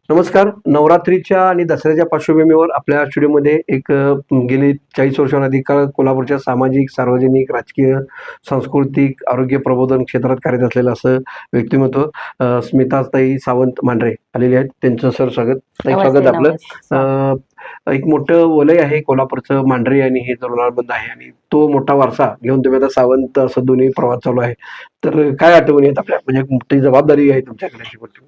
नमस्कार. नवरात्रीच्या आणि दसऱ्याच्या पार्श्वभूमीवर आपल्या स्टुडिओमध्ये गेली 40 वर्षाहून अधिक काळ कोल्हापूरच्या सामाजिक, सार्वजनिक, राजकीय, सांस्कृतिक, आरोग्य प्रबोधन क्षेत्रात कार्यरत असलेलं असं व्यक्तिमत्व स्मिताताई सावंत मांढरे आलेले आहेत. त्यांचं स्वागत. ताई, नमस्ते, स्वागत आपलं. नमस्ते. एक मोठं वलय आहे कोल्हापूरचं, मांढरे आणि हे जोडणारबंद आहे आणि तो मोठा वारसा घेऊन तुम्ही आता सावंत असं दोन्ही प्रवास चालू आहे. तर काय आठवणी आहेत आपल्या, म्हणजे एक मोठी जबाबदारी आहे तुमच्याकडे अशी मोठी?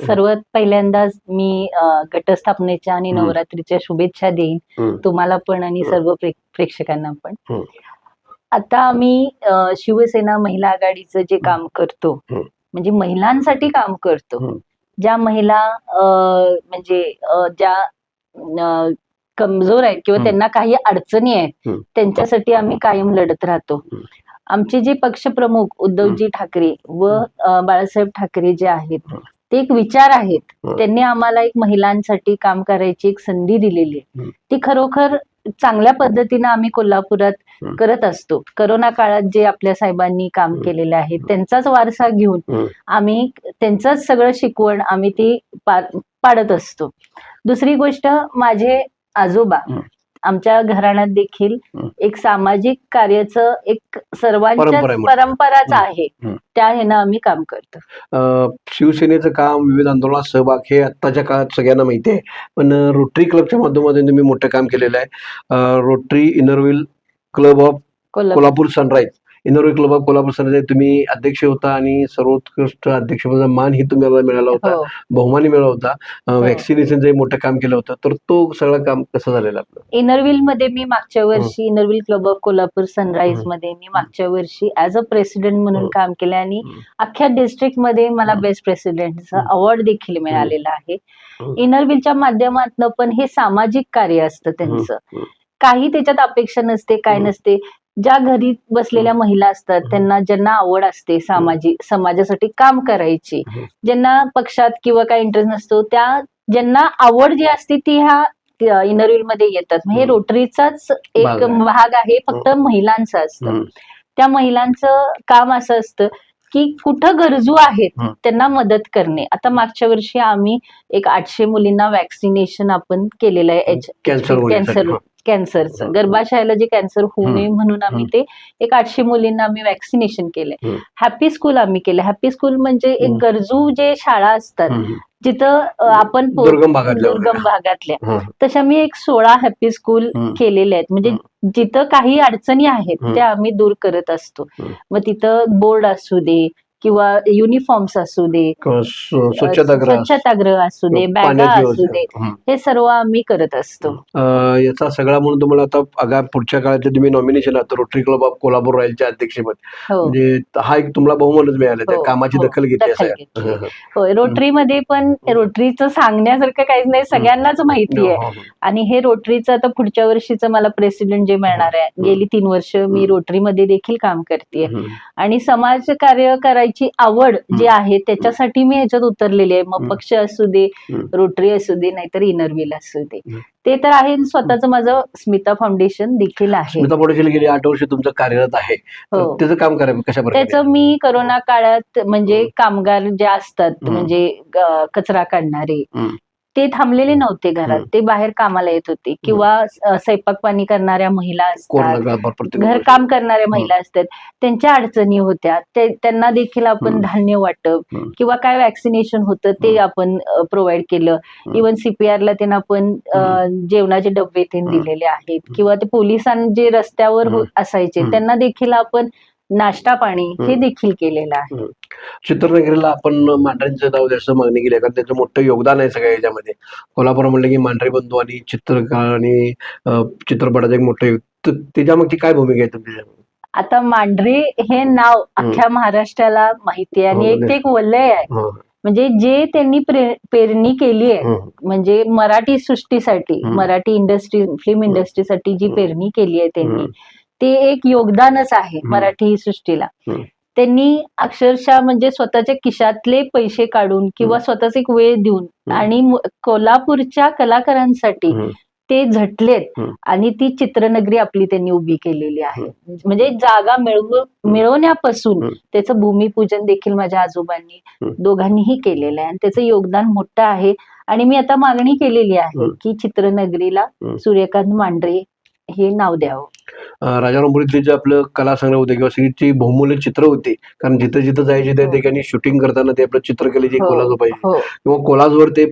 सर्वात पहिल्यांदाच मी घटस्थापनेच्या आणि नवरात्रीच्या शुभेच्छा देईन तुम्हाला पण आणि सर्व प्रेक्षकांना पण. आता आम्ही शिवसेना महिला आघाडीचं जे काम करतो, म्हणजे महिलांसाठी काम करतो. ज्या महिला म्हणजे ज्या कमजोर आहेत किंवा त्यांना काही अडचणी आहेत, त्यांच्यासाठी आम्ही कायम लढत राहतो. आमचे जे पक्षप्रमुख उद्धवजी ठाकरे व बाळासाहेब ठाकरे जे आहेत, ते एक विचार आहेत. त्यांनी आम्हाला एक महिलांसाठी काम करायची एक संधी दिलेली आहे. ती खरोखर चांगल्या पद्धतीने आम्ही कोल्हापुरात करत असतो. करोना काळात जे आपल्या साहेबांनी काम केलेलं आहे, त्यांचाच वारसा घेऊन आम्ही त्यांचंच सगळं शिकवण आम्ही ती पाडत असतो. दुसरी गोष्ट, माझे आजोबा आमच्या घराण्यात देखील एक सामाजिक कार्याचं एक सर्वांच्या परंपराच आहे. त्या ह्यानं आम्ही काम करतो. शिवसेनेचं काम, विविध आंदोलनात सहभाग हे आत्ताच्या काळात सगळ्यांना माहिती आहे, पण रोटरी क्लबच्या माध्यमातून तुम्ही मोठं काम केलेलं आहे. Rotary Inner Wheel club of Kolhapur sunrise, Inner Wheel club of Kolhapur sunrise तुम्ही अध्यक्ष होता आणि सर्वोत्कृष्ट अध्यक्षपदाचा मान ही तुम्हाला मिळाला होता, बहुमानी मिळाला होता. व्हॅक्सिनेशनचं मोठं काम केलं होतं. तर तो सगळं काम कसं झालेलं आपलं? इनरव्हील मध्ये मी मागच्या वर्षी Inner Wheel club of Kolhapur sunrise मध्ये मी मागच्या वर्षी ऍज अ प्रेसिडेंट म्हणून काम केलं आणि अख्ख्या डिस्ट्रिक्ट मध्ये मला बेस्ट प्रेसिडेंटचा अवॉर्ड देखील मिळालेला आहे. इनरव्हीलच्या माध्यमातून पण हे सामाजिक कार्य असतं त्यांचं. काही त्याच्यात अपेक्षा नसते, काय नसते. ज्या घरी बसलेल्या महिला असतात, त्यांना ज्यांना आवड असते समाजासाठी काम करायची, ज्यांना पक्षात किंवा काय इंटरेस्ट नसतो, त्या ज्यांना आवड जी असते ती ह्या इनरव्हील मध्ये येतात. हे रोटरीचाच एक भाग आहे, फक्त महिलांचं असतं. त्या महिलांचं काम असं असतं की कुठं गरजू आहेत त्यांना मदत करणे. आता मागच्या वर्षी आम्ही एक 800 मुलींना वॅक्सिनेशन आपण केलेलं आहे. कॅन्सरचं, गर्भाशयाला जे कॅन्सर होऊ नये म्हणून आम्ही ते एक 800 मुलींना आम्ही वॅक्सिनेशन केलंय. हॅपी स्कूल आम्ही केलं. हॅपी स्कूल म्हणजे एक गरजू जे शाळा असतात जिथं आपण दुर्गम भागातल्या, तशा मी एक 16 हॅपी स्कूल केलेल्या आहेत. म्हणजे जिथं काही अडचणी आहेत त्या आम्ही दूर करत असतो. मग तिथं बोर्ड असू दे किंवा युनिफॉर्म्स असू दे, स्वच्छतागृह असू दे, बॅगा असू दे, हे सर्व आम्ही करत असतो. याचा सगळा म्हणून तुम्हाला आता पुढच्या काळात तुम्ही नॉमिनेशन आहात रोटरी क्लब ऑफ कोल्हापूर रॉयलचे अध्यक्षपद, म्हणजे हा एक तुम्हाला बहुमानच मिळालं, त्या कामाची दखल घेतली. होय, रोटरीमध्ये पण रोटरीचं सांगण्यासारखं काहीच नाही, सगळ्यांनाच माहिती आहे. आणि हे रोटरीचं आता पुढच्या वर्षीचं मला प्रेसिडेंट जे मिळणार आहे, गेली 3 वर्ष मी रोटरीमध्ये देखील काम करते आणि समाज कार्य करायची आवड जी आहे त्याच्यासाठी मी ह्याच्यात उतरलेली आहे. मग पक्ष असू दे, रोटरी असू दे, नाहीतर इनरव्हील असू दे, ते तर आहे. स्वतःचं माझं स्मिता फाउंडेशन देखील आहे. स्मिता फाउंडेशन गेली 8 वर्ष तुमचं कार्यरत आहे. त्याचं काम करायचं कशा प्रकारे? त्याचं मी करोना काळात म्हणजे कामगार जे असतात, म्हणजे कचरा काढणारे, ते थांबलेले नव्हते घरात, ते बाहेर कामाला येत होते. किंवा स्वयंपाक पाणी करणाऱ्या महिला असतात, घरकाम करणाऱ्या महिला असतात, त्यांच्या अडचणी होत्या, त्यांना देखील आपण धान्य वाटप किंवा काय वॅक्सिनेशन होतं ते आपण प्रोव्हाइड केलं. इव्हन CPR ला त्यांना आपण जेवणाचे डबे दिलेले आहेत. किंवा ते पोलिसांना जे रस्त्यावर असायचे त्यांना देखील आपण नाश्ता पाणी हे देखील केलेलं आहे. चित्रनगरीला आपण मांढऱ्यांचं नाव जास्त मागणी केली, कारण त्याचं मोठं योगदान आहे सगळ्या याच्यामध्ये. कोल्हापूर म्हणलं की मांढरे बंधू आणि चित्रकार आणि चित्रपटाचं एक मोठं त्याच्यामागची काय भूमिका आहे तुमची? आता मांढरे हे नाव अख्ख्या महाराष्ट्राला माहिती आहे आणि एक वलय आहे. म्हणजे जे त्यांनी पेरणी केली आहे, म्हणजे मराठी सृष्टीसाठी, मराठी इंडस्ट्री, फिल्म इंडस्ट्रीसाठी जी पेरणी केली आहे त्यांनी, ते एक योगदानच आहे मराठी सृष्टीला. त्यांनी अक्षरशः म्हणजे स्वतःच्या खिशातले पैसे काढून किंवा स्वतःच एक वेळ देऊन आणि कोल्हापूरच्या कलाकारांसाठी ते झटलेत आणि ती चित्रनगरी आपली त्यांनी उभी केलेली आहे. म्हणजे जागा मिळवण्यापासून त्याचं भूमिपूजन देखील माझ्या आजोबांनी दोघांनीही केलेलं आहे आणि त्याचं योगदान मोठं आहे. आणि मी आता मागणी केलेली आहे की चित्रनगरीला सूर्यकांत मांढरे हे नाव द्यावं. राजारामपुरीतले जे आपलं कला संग्रह होते किंवा सगळी बहुमूल्य चित्र होती, कारण जिथं जिथं जायचे त्या ठिकाणी शूटिंग करताना ते आपलं चित्रकलेची कोलाज पाहिजे किंवा कोलाजवर ते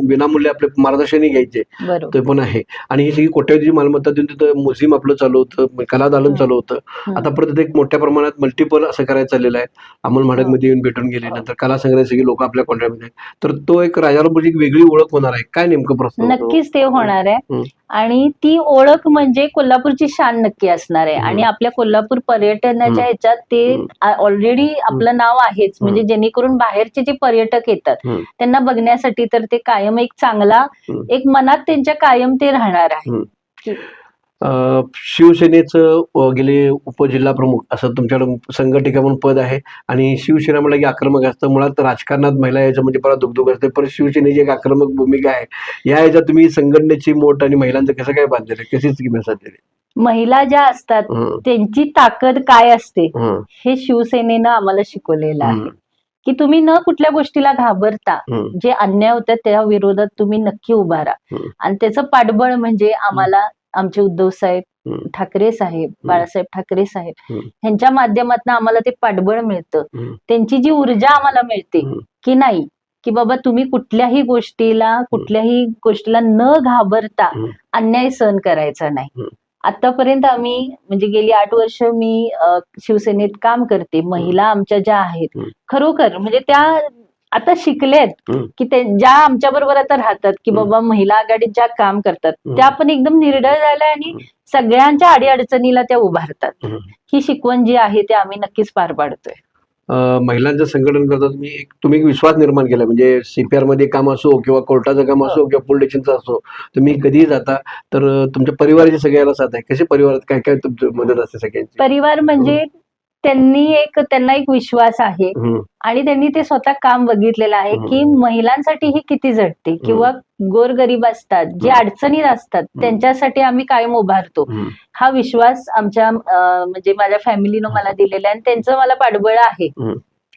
विनामूल्य आपले मार्गदर्शनही घ्यायचे, ते पण आहे. आणि ही सगळी कोट्यावधी मालमत्ता देऊन तिथं म्युझियम आपलं चालू होतं, कला दालन चालू होतं. आता परत एक मोठ्या प्रमाणात मल्टिपल असं करायचं चाललेलं आहे. अमोल माडकमध्ये येऊन भेटून गेले, नंतर कला संग्रह सगळी लोक आपल्या कॉन्टॅक्टमध्ये, तर तो एक राजारामपुरीची एक वेगळी ओळख होणार आहे. काय नेमकं प्रश्न? नक्कीच ते होणार आहे आणि ती ओळख म्हणजे कोल्हापूरची शान नक्की असणार आहे. आणि आपल्या कोल्हापूर पर्यटनाच्या ह्याच्यात ते ऑलरेडी आपलं नाव आहेच, म्हणजे जेणेकरून बाहेरचे जे पर्यटक येतात त्यांना बघण्यासाठी तर ते कायम एक चांगला एक मनात त्यांच्या कायम ते राहणार आहे. शिवसेनेचं गेले उपजिल्हा प्रमुख असं तुमच्याकडे संघटिका म्हणून पद आहे आणि शिवसेना म्हणलं की आक्रमक असतं. मुळात राजकारणात महिला याच्या म्हणजे बरा दुगदुग असते, पण शिवसेनेची एक आक्रमक भूमिका आहे. या ह्याच्यात तुम्ही संघटनेची मोठ आणि महिलांचं कसं काय बांधलेलं आहे, कशी स्कीम साधलेली? महिला ज्या असतात त्यांची ताकद काय असते हे शिवसेनेनं आम्हाला शिकवलेलं आहे की तुम्ही न कुठल्या गोष्टीला घाबरता जे अन्याय होतात त्या विरोधात तुम्ही नक्की उभा राहा. आणि त्याचं पाठबळ म्हणजे आम्हाला आमचे उद्धव साहेब ठाकरे साहेब, बाळासाहेब ठाकरे साहेब ह्यांच्या माध्यमातून आम्हाला ते पाठबळ मिळतं. त्यांची जी ऊर्जा आम्हाला मिळते की नाही की बाबा तुम्ही कुठल्याही गोष्टीला न घाबरता अन्याय सहन करायचा नाही. आतापर्यंत आम्ही म्हणजे गेली 8 वर्ष मी शिवसेनेत काम करते. महिला आमच्या ज्या आहेत खरोखर म्हणजे त्या आता शिकल्यात की ज्या आमच्या बरोबर आता राहतात की बाबा महिला आघाडीत ज्या काम करतात त्या पण एकदम निर्डळ झाल्या आणि सगळ्यांच्या अडीअडचणीला त्या उभारतात. ही शिकवण जी आहे ते आम्ही नक्कीच पार पाडतोय. महिलांचं संघटन करता तुम्ही एक विश्वास निर्माण केला, म्हणजे CPR मध्ये काम असो किंवा कोर्टाचं काम असो किंवा पोलीस स्टेशनचं असो, तुम्ही कधीही जाता तर तुमच्या परिवाराची सगळ्याला साथ आहे. कशी परिवारात काय काय तुमची मदत असते सगळ्यांची? परिवार म्हणजे त्यांना एक विश्वास आहे आणि त्यांनी ते स्वतः काम बघितलेलं आहे की महिलांसाठी ही किती झटते किंवा गोरगरीब असतात जे अडचणीत असतात त्यांच्यासाठी आम्ही कायम उभारतो. हा विश्वास आमच्या म्हणजे माझ्या फॅमिलीनं मला दिलेला आहे आणि त्यांचं मला पाठबळ आहे,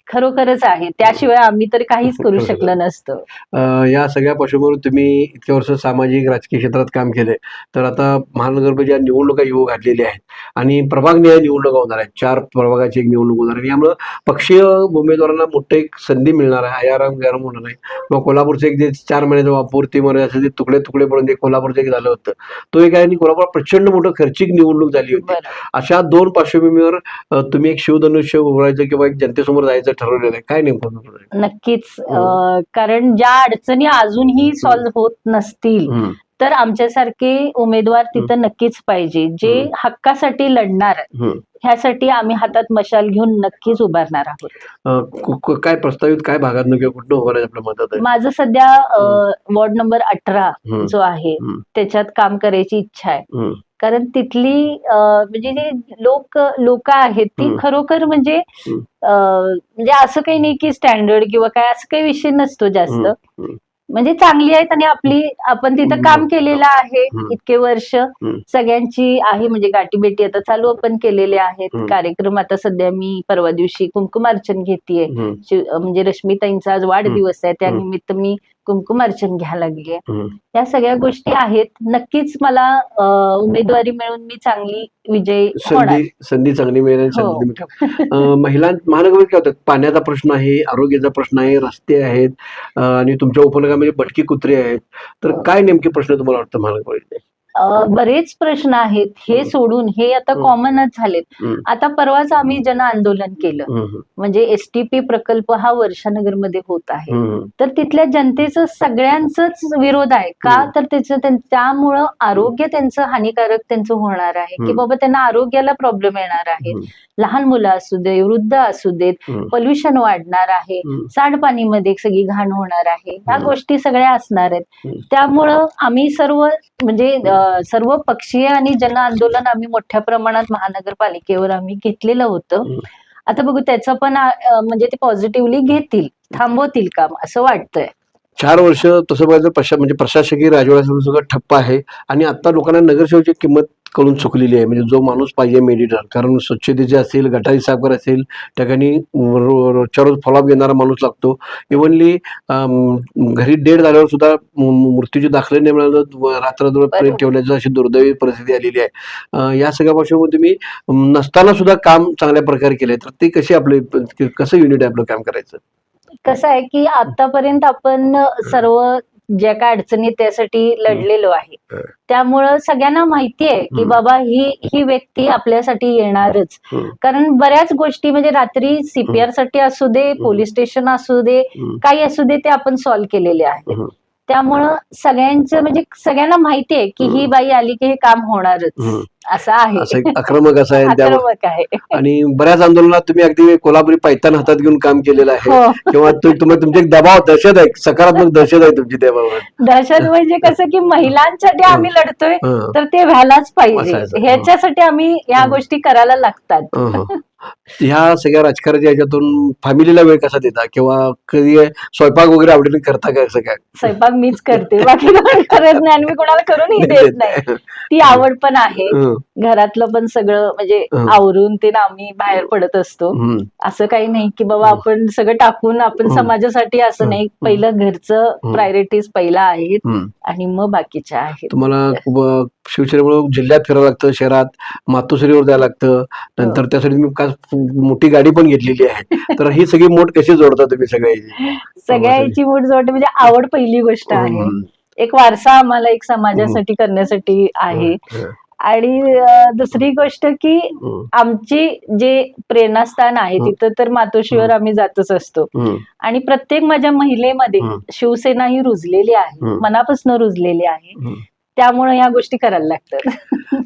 खरोखरच आहे. त्याशिवाय आम्ही तर काहीच करू शकलं नसतं. या सगळ्या पार्श्वभूमीवर तुम्ही इतक्या वर्ष सामाजिक राजकीय क्षेत्रात काम केले, तर आता महानगरपालिका निवडणुका येऊ घातलेल्या आहेत आणि प्रभागनिहाय निवडणुका होणार आहेत. 4 प्रभागाची एक निवडणूक होणार आहे. यामुळे पक्षीय उमेदवारांना मोठं एक संधी मिळणार आहे. आयाराम गैराम होणार नाही. मग कोल्हापूरचं एक जे 4 महिन्याचा वापर 3 महिने असे जे तुकडे तुकडे पडून ते कोल्हापूरचं एक झालं होतं, तो एक आहे. आणि कोल्हापूर प्रचंड मोठं खर्चिक निवडणूक झाली होती. अशा 2 पार्श्वभूमीवर तुम्ही एक शिवधनुष्य उभारायचं किंवा एक जनतेसमोर जायचं ठरवलेलं आहे. काय नेमकं? नक्कीच, कारण ज्या अडचणी अजूनही सॉल्व्ह होत नसतील तर आमच्यासारखे उमेदवार तिथं नक्कीच पाहिजे जे हक्कासाठी लढणार. ह्यासाठी आम्ही हातात मशाल घेऊन नक्कीच उभारणार आहोत. काय प्रस्तावित काय भागात किंवा कुठं उभारायचं आपल्या मदत आहे? माझं सध्या वॉर्ड नंबर 18 जो आहे त्याच्यात काम करायची इच्छा आहे. कारण तिथली म्हणजे जे लोक आहेत ती खरोखर म्हणजे असं काही नाही की स्टँडर्ड किंवा काय असं काही विषय नसतो जास्त, म्हणजे चांगली आहेत आणि आपण तिथं काम केलेलं आहे इतके वर्ष. सगळ्यांची आहे म्हणजे गाठीभेटी आता चालू आपण केलेले आहेत. कार्यक्रम आता सध्या मी परवा दिवशी कुंकुमार्चन घेतेय, म्हणजे रश्मीताईंचा आज वाढदिवस आहे त्यानिमित्त मी कुंकुमार्चन घ्यायला लागलीय. या सगळ्या गोष्टी आहेत. नक्कीच मला उमेदवारी मिळून मी चांगली विजयी होणार. संधी चांगली मिळेल. महिला महानगरात काय होतं, पाण्याचा प्रश्न आहे, आरोग्याचा प्रश्न आहे, रस्ते आहेत आणि तुमच्या उपनगरामध्ये भटकी कुत्री आहेत. तर काय नेमके प्रश्न तुम्हाला वाटतं महानगरामध्ये? बरेच प्रश्न आहेत. हे सोडून हे आता कॉमनच झालेत. आता परवाच आम्ही जन आंदोलन केलं, म्हणजे STP प्रकल्प हा वर्षानगरमध्ये होत आहे. तर तिथल्या जनतेचं सगळ्यांचाच विरोध आहे. का तर त्यामुळं आरोग्य त्यांचं हानिकारक त्यांचं होणार आहे की बाबा त्यांना आरोग्याला प्रॉब्लेम येणार आहे. लहान मुलं असू दे, वृद्ध असू देत, पोल्युशन वाढणार आहे, सांडपाणीमध्ये सगळी घाण होणार आहे. ह्या गोष्टी सगळ्या असणार आहेत. त्यामुळं आम्ही सर्व पक्षीय आणि जन आंदोलन आम्ही मोठ्या प्रमाणात महानगरपालिकेवर आम्ही घेतलेलं होतं. आता बघू त्याचं पण म्हणजे ते पॉझिटिव्हली घेतील, थांबवतील काम असं वाटतंय. 4 वर्ष तसं बघायचं म्हणजे प्रशासकीय राजवाड्यासमोर सगळं ठप्प आहे आणि आता लोकांना नगरसेवकाची किंमत कळून चुकलेली आहे. म्हणजे जो माणूस पाहिजे मेडिटर, कारण स्वच्छतेचे असेल, गटारी साफ करायचे असेल, त्या ठिकाणी रोजच्या रोज फॉलोअप घेणारा माणूस लागतो. इव्हनली घरी डेट झाल्यावर सुद्धा मृत्यूचे दाखले नाही मिळालं, रात्रभर प्रेत ठेवल्याचं अशी दुर्दैवी परिस्थिती आलेली आहे. या सगळ्या पार्श्वभूमीवर तुम्ही नसताना सुद्धा काम चांगल्या प्रकारे केलंय, तर ते कसे आपले कसं युनिट आहे आपलं काम करायचं? कसं आहे की आतापर्यंत आपण सर्व ज्या काय अडचणी त्यासाठी लढलेलो आहे, त्यामुळं सगळ्यांना माहिती आहे की बाबा ही व्यक्ती आपल्यासाठी येणारच. कारण बऱ्याच गोष्टी म्हणजे रात्री CPR साठी असू दे, पोलीस स्टेशन असू दे, काही असू दे, ते आपण सॉल्व्ह केलेले आहे. त्यामुळं सगळ्यांचं म्हणजे सगळ्यांना माहिती आहे की ही बाई आली की हे काम होणारच, असं आहे. असं आक्रमक असं आहे त्यामुळे. आक्रमक आहे. आणि बऱ्याच आंदोलनात तुम्ही अगदी कोल्हापुरी पैतान हातात घेऊन काम केलेलं आहे, हो. किंवा तुमचे एक दबाव, दहशत आहे, सकारात्मक दहशत आहे तुमची त्याबाबत. दहशत म्हणजे कसं की महिलांसाठी आम्ही लढतोय, तर ते व्हायलाच पाहिजे, ह्याच्यासाठी आम्ही ह्या गोष्टी करायला लागतात. ह्या सगळ्या राजकारणाच्या ह्याच्यातून फॅमिलीला वेळ कसा देता, किंवा कधी स्वयंपाक वगैरे आवडीने करता का? असं काय? स्वयंपाक मीच करते, बाकी कोणी करत नाही आणि मी कोणाला करूनही देत नाही. ती आवड पण आहे. घरातलं पण सगळं म्हणजे आवरून ते आम्ही बाहेर पडत असतो. असं काही नाही की बाबा आपण सगळं टाकून आपण समाजासाठी, असं नाही. पहिलं घरचं प्रायोरिटीज पहिला आहेत आणि मग बाकीच्या आहेत. तुम्हाला शिवसेनेमुळे जिल्ह्यात फिरावं लागतं, शहरात मातोश्रीवर जायला लागतं, नंतर त्यासाठी तुम्ही मोठी गाडी पण घेतलेली आहे. तर ही सगळी मोठ कशी जोडता तुम्ही सगळ्याची मोठ जोडते? म्हणजे आवड पहिली गोष्ट आहे, एक वारसा आम्हाला एक समाजासाठी करण्यासाठी आहे. आणि दुसरी गोष्ट की आमची जे प्रेरणास्थान आहे तिथं तर मातोश्रीवर आम्ही जातच असतो. आणि प्रत्येक माझ्या महिलेमध्ये शिवसेना ही रुजलेली आहे, मनापासून रुजलेली आहे. त्यामुळे ह्या गोष्टी करायला लागतात.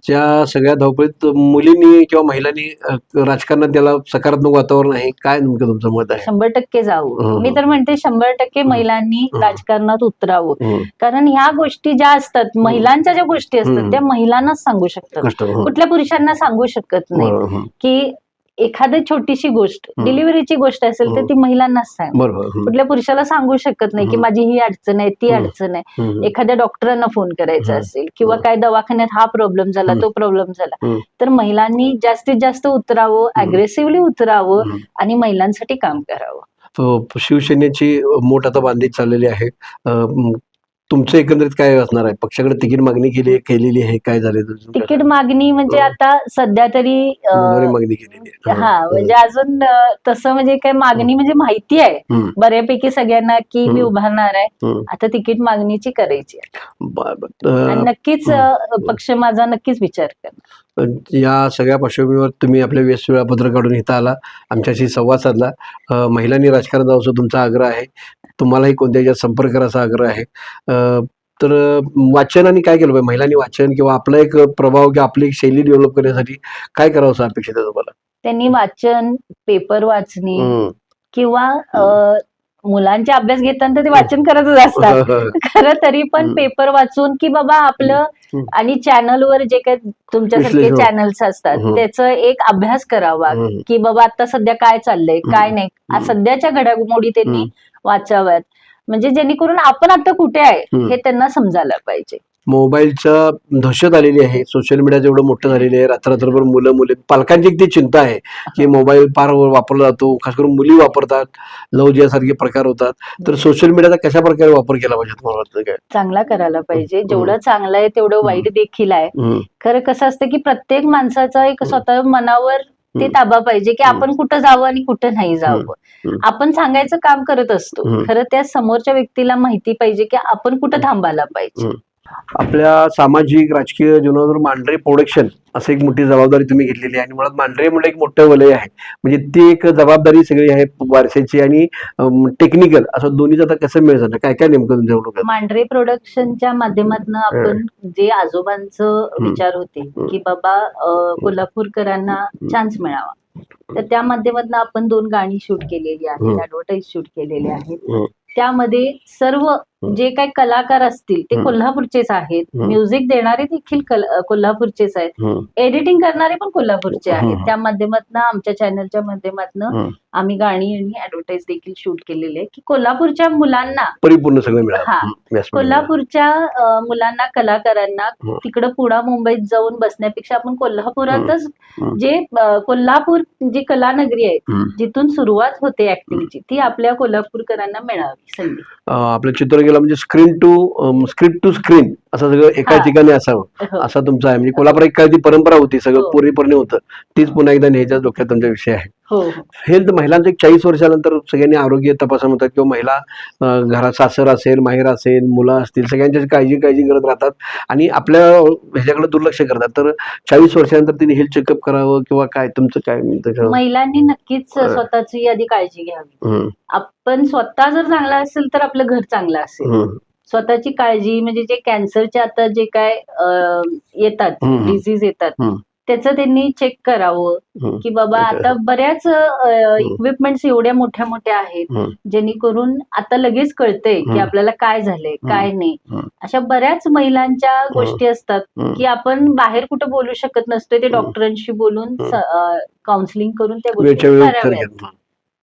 ज्या सगळ्या धावपळीत मुलींनी किंवा महिलांनी राजकारणात त्याला सकारात्मक वातावरण आहे, काय नेमकं तुमचं मत आहे? 100% जावं. मी तर म्हणते 100% महिलांनी राजकारणात उतरावं. कारण ह्या गोष्टी ज्या असतात, महिलांच्या ज्या गोष्टी असतात, त्या महिलांनाच सांगू शकतात, कुठल्या पुरुषांना सांगू शकत नाही. की एखादी छोटीशी गोष्ट, डिलिव्हरीची गोष्ट असेल तर ती महिलांनाच सांग, कुठल्या पुरुषाला सांगू शकत नाही की माझी ही अडचण आहे, ती अडचण आहे. एखाद्या डॉक्टरांना फोन करायचा असेल किंवा काय दवाखान्यात हा प्रॉब्लेम झाला, तो प्रॉब्लेम झाला, तर महिलांनी जास्तीत जास्त उतरावं, अग्रेसिव्हली उतरावं आणि महिलांसाठी काम करावं. शिवसेनेची मोठ आता बांधीत चाललेली आहे. तुमचं एकंदरीत काय असणार आहे? पक्षाकडे तिकीट मागणी केलेली आहे, काय झाले? तिकीट मागणी म्हणजे आता सध्या तरी मागणी केलेली आहे. हा, म्हणजे अजून तसं म्हणजे काय मागणी म्हणजे माहिती आहे बऱ्यापैकी सगळ्यांना की मी उभारणार आहे. आता तिकीट मागणीची करायची आहे. नक्कीच पक्ष माझा नक्कीच विचार करणार. या सगळ्या पार्श्वभूमीवर तुम्ही आपल्या व्यस्त वेळापत्र काढून इथं आला, आमच्याशी संवाद साधला. महिलांनी राजकारणात जावं तुमचा आग्रह आहे, तुम्हालाही कोणत्याही संपर्क करायचा आग्रह आहे. तर वाचनाने काय केलं पाहिजे? महिलांनी वाचन किंवा आपला एक प्रभाव किंवा आपली एक शैली डेव्हलप करण्यासाठी काय करावं असं अपेक्षित आहे तुम्हाला? त्यांनी वाचन, पेपर वाचणे किंवा मुलांचे अभ्यास घेताना ते वाचन करतच असतात खरं, तरी पण पेपर वाचून की बाबा आपलं आणि चॅनलवर जे काही तुमच्यासारखे चॅनल्स असतात त्याचा एक अभ्यास करावा की बाबा आता सध्या काय चाललंय, काय नाही, सध्याच्या घडामोडी त्यांनी वाचाव्यात, म्हणजे जेणेकरून आपण आता कुठे आहे हे त्यांना समजायला पाहिजे. मोबाईलचा दहशत आलेली आहे, सोशल मीडिया जेवढं मोठं झालेलं आहे, रात्रभर मुली पालकांची ती चिंता आहे की मोबाईल फार वापरला जातो, खास करून मुली वापरतात, लव जिहासारखे प्रकार होतात. तर सोशल मीडियाचा कशा प्रकारे वापर केला पाहिजे तुम्हाला वाटतं? काय चांगला करायला पाहिजे, जेवढं चांगलं आहे तेवढं वाईट देखील आहे. खरं कसं असतं की प्रत्येक माणसाचा एक स्वतः मनावर ते ताबा पाहिजे की आपण कुठं जावं आणि कुठं नाही जावं. आपण सांगायचं काम करत असतो, खरं त्या समोरच्या व्यक्तीला माहिती पाहिजे की आपण कुठं थांबायला पाहिजे. आपल्या सामाजिक राजकीय जीवनावर मांढरे प्रोडक्शन असं एक मोठी जबाबदारी तुम्ही घेतलेली आहे आणि मुळात मांढरे म्हणजे एक मोठं वलय आहे, म्हणजे ती एक जबाबदारी सगळी आहे वारशाची आणि टेक्निकल असं दोन्हीचं आता कसं मिळ झालं, काय काय नेमकं तुमच्या डोक्यात? मांढरे प्रोडक्शनच्या माध्यमातून आपण जे आजोबांचं विचार होते की बाबा कोल्हापूरकरांना चान्स मिळावा, तर त्या माध्यमातून आपण 2 गाणी शूट केलेली आहेत, ऍडव्हर्टाईज शूट केलेले आहेत. त्यामध्ये सर्व जे काही कलाकार असतील ते कोल्हापूरचेच आहेत, म्युझिक देणारे देखील कोल्हापूरचेच आहेत, एडिटिंग करणारे पण कोल्हापूरचे आहेत. त्या माध्यमातून आमच्या चॅनलच्या माध्यमातून आम्ही गाणी आणि ऍडव्हर्टाईज देखील शूट केलेले आहे की कोल्हापूरच्या मुलांना परिपूर्ण सगळं मिळालं. कोल्हापूरच्या मुलांना, कलाकारांना तिकडं पुणा मुंबईत जाऊन बसण्यापेक्षा आपण कोल्हापुरातच जे कोल्हापूर जी कलानगरी आहे जिथून सुरुवात होते ऍक्टिंगची, ती आपल्या कोल्हापूरकरांना मिळावी संधी. आपल्या चित्रकला म्हणजे स्क्रिप्ट टू स्क्रीन असं सगळं एका ठिकाणी असावं असं तुमचं आहे. म्हणजे कोल्हापूर एक काही ती परंपरा होती, सगळं पूर्वीपणे होतं, तीच पुन्हा एकदा न्यायच्या डोक्यात तुमचा विषय आहे. हेल्थ महिलांचं 40 वर्षानंतर सगळ्यांनी आरोग्य तपासा म्हणतात किंवा महिला घरात सासर असेल, माहेर असेल, मुलं असतील, सगळ्यांची काळजी करत राहतात आणि आपल्या ह्याच्याकडे दुर्लक्ष करतात. तर 40 वर्षानंतर तिने हेल्थ चेकअप करावं किंवा काय तुमचं काय? महिलांनी नक्कीच स्वतःची आधी काळजी घ्यावी. आपण स्वतः जर चांगला असेल तर आपलं घर चांगलं असेल. स्वतःची काळजी म्हणजे जे कॅन्सरचे आता जे काय येतात, डिझीज येतात, त्याचं त्यांनी चेक करावं की बाबा आता बऱ्याच इक्विपमेंट्स एवढ्या मोठ्या मोठ्या आहेत जेणेकरून आता लगेच कळतंय की आपल्याला काय झालंय काय नाही. अशा बऱ्याच महिलांच्या गोष्टी असतात की आपण बाहेर कुठं बोलू शकत नसतोय, ते डॉक्टरांशी बोलून काउन्सिलिंग करून त्या गोष्टी कराव्यात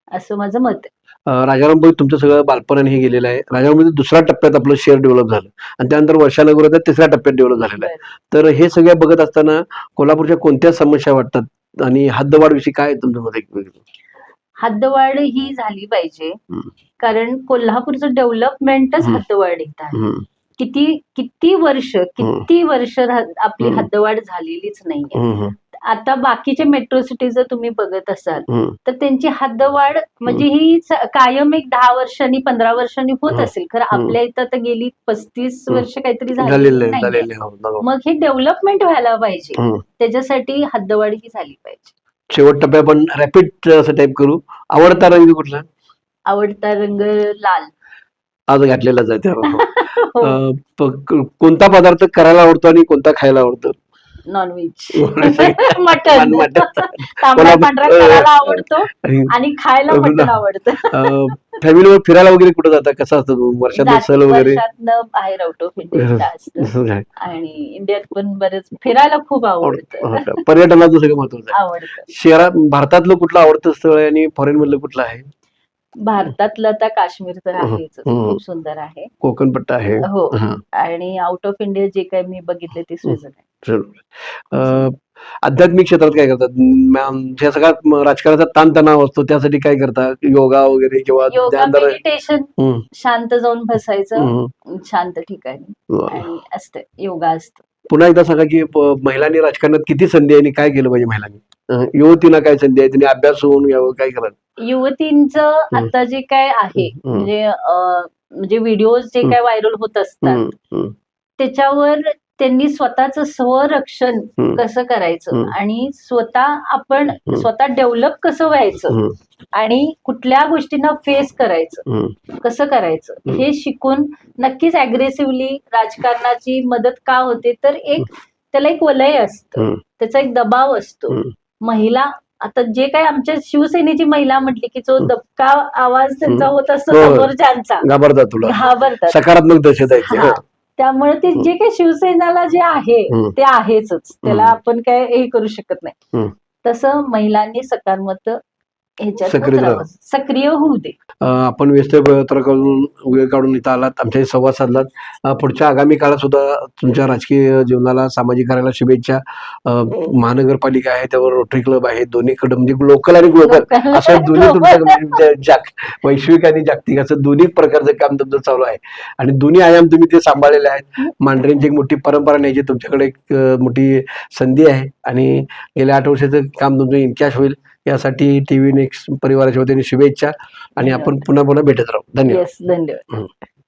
असं माझं मत आहे. राजारामभाई, तुमचं सगळं बालपण हे गेलेलं आहे. राजारामभाई दुसऱ्या टप्प्यात आपलं शेअर डेव्हलप झालं आणि त्यानंतर वर्षानगर तिसऱ्या टप्प्यात डेव्हलप झालेलं आहे. तर हे सगळं बघत असताना कोल्हापूरच्या कोणत्या समस्या वाटतात आणि हद्दवाढ विषयी काय तुमचं मत आहे? हद्दवाढ ही झाली पाहिजे, कारण कोल्हापूरचं डेव्हलपमेंटच हद्दवाढ येत आहे. किती वर्ष आपली हद्दवाढ झालेलीच नाहीये. आता बाकीचे मेट्रो सिटी जर तुम्ही बघत असाल तर त्यांची हद्दवाढ म्हणजे ही कायम एक 10 वर्षांनी 15 वर्षांनी होत असेल. खरं आपल्या इथं तर गेली 35 वर्ष काहीतरी झालेली नाही. मग हे डेव्हलपमेंट व्हायला पाहिजे, त्याच्यासाठी हद्दवाढ ही झाली पाहिजे. शेवट टप्प्या आपण रॅपिड असं टाईप करू. आवडता रंग कुठला? आवडता रंग लाल. आज घातलेला जाते. कोणता पदार्थ करायला आवडतो आणि कोणता खायला आवडतो? नॉनव्हेज. मटन. तांबडा पांढरा करायला आवडतो आणि खायला मटन आवडतं. फॅमिलीवर फिरायला वगैरे कुठं जाता? कसं असतं वर्षात सहल वगैरे? बाहेर आउट ऑफ इंडिया असतं आणि इंडियात पण बरेच फिरायला खूप आवडतं. पर्यटनाचं सगळं महत्वाचं आवडतं. शहरात भारतातलं कुठलं आवडतं स्थळ आहे आणि फॉरेन मधलं कुठलं आहे? भारतातलं तर काश्मीर तर आहेच, खूप सुंदर आहे. कोकण पट्टा आहे. हो. आणि आउट ऑफ इंडिया जे काही मी बघितले ते स्वित्झर्लंड. आध्यात्मिक क्षेत्रात काय करतात? ज्या सगळ्यात राजकारणाचा ताणतणाव असतो त्यासाठी काय करतात? योगा वगैरे किंवा मेडिटेशन, शांत जाऊन बसायचं शांत ठिकाणी आणि असतं योगा असतं. पुन्हा एकदा सांगा की महिलांनी राजकारणात किती संधी आहे आणि काय केलं पाहिजे महिलांनी? युवतींना काय संधी आहे? त्यांनी अभ्यास होऊन घ्यावं, काय करायचं? युवतींचं आता जे काय आहे म्हणजे व्हिडिओज जे काय व्हायरल होत असतात त्याच्यावर त्यांनी स्वतःचं स्वरक्षण कसं करायचं आणि स्वतः डेव्हलप कसं व्हायचं आणि कुठल्या गोष्टींना फेस करायचं कसं करायचं हे शिकून नक्कीच अग्रेसिव्हली राजकारणाची मदत का होते तर त्याला एक वलय असतं, त्याचा एक दबाव असतो. महिला आता जे काही आमच्या शिवसेनेची महिला म्हटली की जो दबका आवाज त्यांचा होत असतो समोरच्यांचा, घाबरतात, सकारात्मक दहशत आहे. त्यामुळे ते जे काही शिवसेनेला जे आहे ते आहेच, त्याला आपण काय हे करू शकत नाही. तसं महिलांनी सकारात्मक ह्याच्यात सक्रिय होऊ दे. आपण व्यस्त वेळ काढून इथं आलात, आमच्याशी संवाद साधलात. पुढच्या आगामी काळात सुद्धा तुमच्या राजकीय जीवनाला, सामाजिक कार्याला शुभेच्छा. महानगरपालिका आहे, त्यावर रोटरी क्लब आहे, दोन्हीकडे म्हणजे लोकल आणि ग्लोबल असं दोन्ही तुमचं वैश्विक आणि जागतिक असं दोन्ही प्रकारचं काम तुमचं चालू आहे आणि दोन्ही आयाम तुम्ही ते सांभाळलेले आहेत. मांढरेंची एक मोठी परंपरा न्यायची तुमच्याकडे एक मोठी संधी आहे आणि गेल्या 8 वर्षाचं काम तुमचं इनकॅश होईल यासाठी TV नेक्स्ट परिवाराच्या वतीने शुभेच्छा आणि आपण पुन्हा भेटत राहू. धन्यवाद. धन्यवाद.